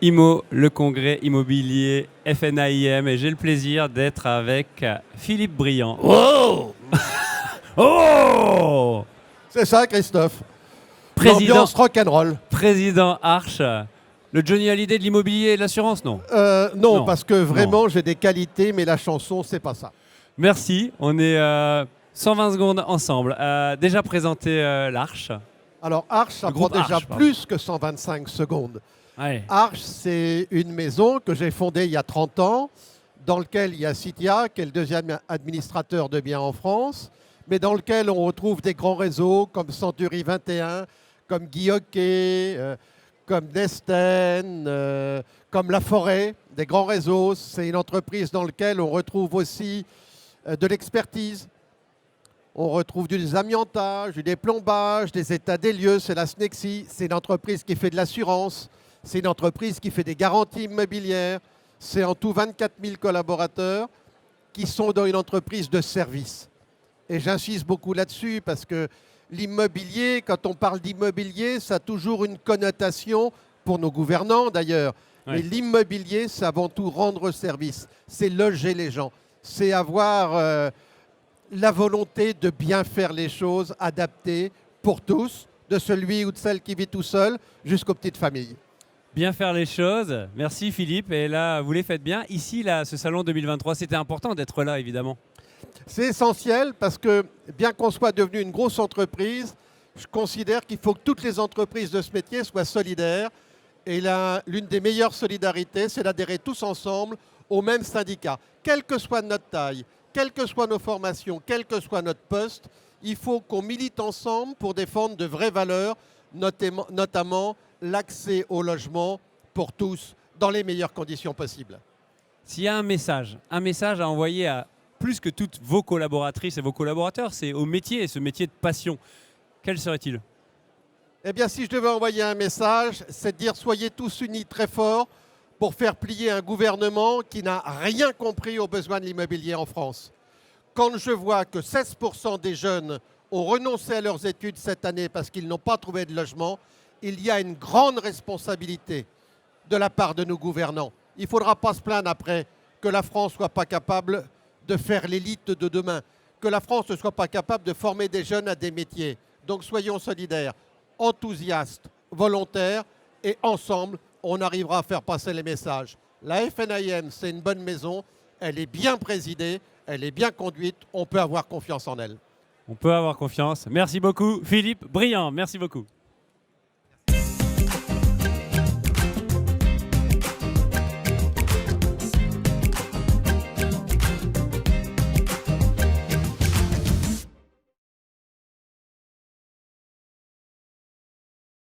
IMO, le congrès immobilier FNAIM, et j'ai le plaisir d'être avec Philippe Briand. Oh Oh C'est ça, Christophe. Président, L'ambiance rock'n'roll. président Arche, le Johnny Hallyday de l'immobilier et de l'assurance, non? Non, Non. parce que vraiment, j'ai des qualités, mais la chanson, c'est pas ça. Merci, on est 120 secondes ensemble. Déjà présenté l'Arche. Alors, Arche, ça Le prend groupe déjà Arche, pardon. plus que 125 secondes. Ouais. Arche, c'est une maison que j'ai fondée il y a 30 ans, dans laquelle il y a Citia, qui est le deuxième administrateur de biens en France, mais dans lequel on retrouve des grands réseaux comme Century 21, comme Guy Hockey, comme Nesten, comme La Forêt, des grands réseaux. C'est une entreprise dans laquelle on retrouve aussi de l'expertise. On retrouve du amiantage, du déplombage, des états des lieux. C'est la Snexi. C'est une entreprise qui fait de l'assurance. C'est une entreprise qui fait des garanties immobilières. C'est en tout 24 000 collaborateurs qui sont dans une entreprise de service. Et j'insiste beaucoup là-dessus parce que l'immobilier, quand on parle d'immobilier, ça a toujours une connotation, pour nos gouvernants d'ailleurs. Ouais. Mais l'immobilier, c'est avant tout rendre service. C'est loger les gens. C'est avoir la volonté de bien faire les choses, adaptées pour tous, de celui ou de celle qui vit tout seul jusqu'aux petites familles. Bien faire les choses. Merci Philippe. Et là, vous les faites bien. Ici, là, ce salon 2023, c'était important d'être là, évidemment. C'est essentiel parce que, bien qu'on soit devenu une grosse entreprise, je considère qu'il faut que toutes les entreprises de ce métier soient solidaires. Et l'une des meilleures solidarités, c'est d'adhérer tous ensemble au même syndicat. Quelle que soit notre taille, quelles que soient nos formations, quel que soit notre poste, il faut qu'on milite ensemble pour défendre de vraies valeurs, notamment l'accès au logement pour tous dans les meilleures conditions possibles. S'il y a un message à envoyer à plus que toutes vos collaboratrices et vos collaborateurs, c'est au métier, et ce métier de passion, quel serait-il? Eh bien, si je devais envoyer un message, c'est de dire soyez tous unis très fort pour faire plier un gouvernement qui n'a rien compris aux besoins de l'immobilier en France. Quand je vois que 16% des jeunes ont renoncé à leurs études cette année parce qu'ils n'ont pas trouvé de logement, il y a une grande responsabilité de la part de nos gouvernants. Il ne faudra pas se plaindre après que la France ne soit pas capable de faire l'élite de demain, que la France ne soit pas capable de former des jeunes à des métiers. Donc soyons solidaires, enthousiastes, volontaires, et ensemble, on arrivera à faire passer les messages. La FNAIM, c'est une bonne maison, elle est bien présidée, elle est bien conduite, on peut avoir confiance en elle. On peut avoir confiance. Merci beaucoup Philippe Briand, merci beaucoup.